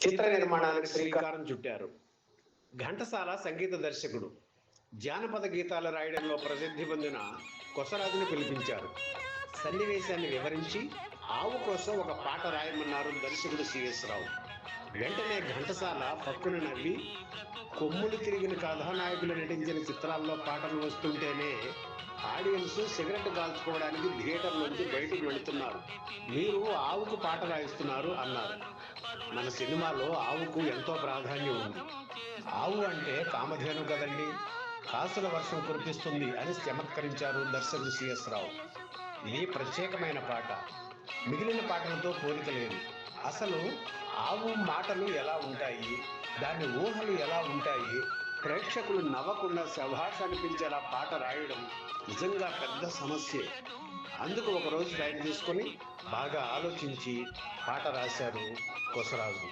చిత్ర నిర్మాణానికి శ్రీకారం చుట్టారు. ఘంటసాల సంగీత దర్శకుడు. జానపద గీతాలు రాయడంలో ప్రసిద్ధి పొందిన కొసరాజును పిలిపించారు. సన్నివేశాన్ని వివరించి ఆవు కోసం ఒక పాట రాయమన్నారు దర్శకుడు సిఎస్ రావు. వెంటనే ఘంటసాల పక్కున నవ్వి, కొమ్ములు తిరిగిన కథానాయకులు నటించిన చిత్రాల్లో పాటలు వస్తుంటేనే ఆడియన్స్ సిగరెట్ కాల్చుకోవడానికి థియేటర్ నుంచి బయటకు వెళుతున్నారు, మీరు ఆవుకు పాట రాయిస్తున్నారు అన్నారు. మన సినిమాలో ఆవుకు ఎంతో ప్రాధాన్యం ఉంది. ఆవు అంటే కామధేను కదండి, కాసుల వర్షం కురిపిస్తుంది అని చమత్కరించారు దర్శకుడు సిఎస్ రావు. ఇది ప్రత్యేకమైన పాట, మిగిలిన పాటలతో పోలిక లేదు. అసలు ఆవు మాటలు ఎలా ఉంటాయి, దాని ఊహలు ఎలా ఉంటాయి, ప్రేక్షకులు నవ్వకుండా శభాష్ అనిపించేలా పాట రాయడం నిజంగా పెద్ద సమస్యే. అందుకు ఒకరోజు టైం తీసుకొని బాగా ఆలోచించి పాట రాశారు కొసరాజు.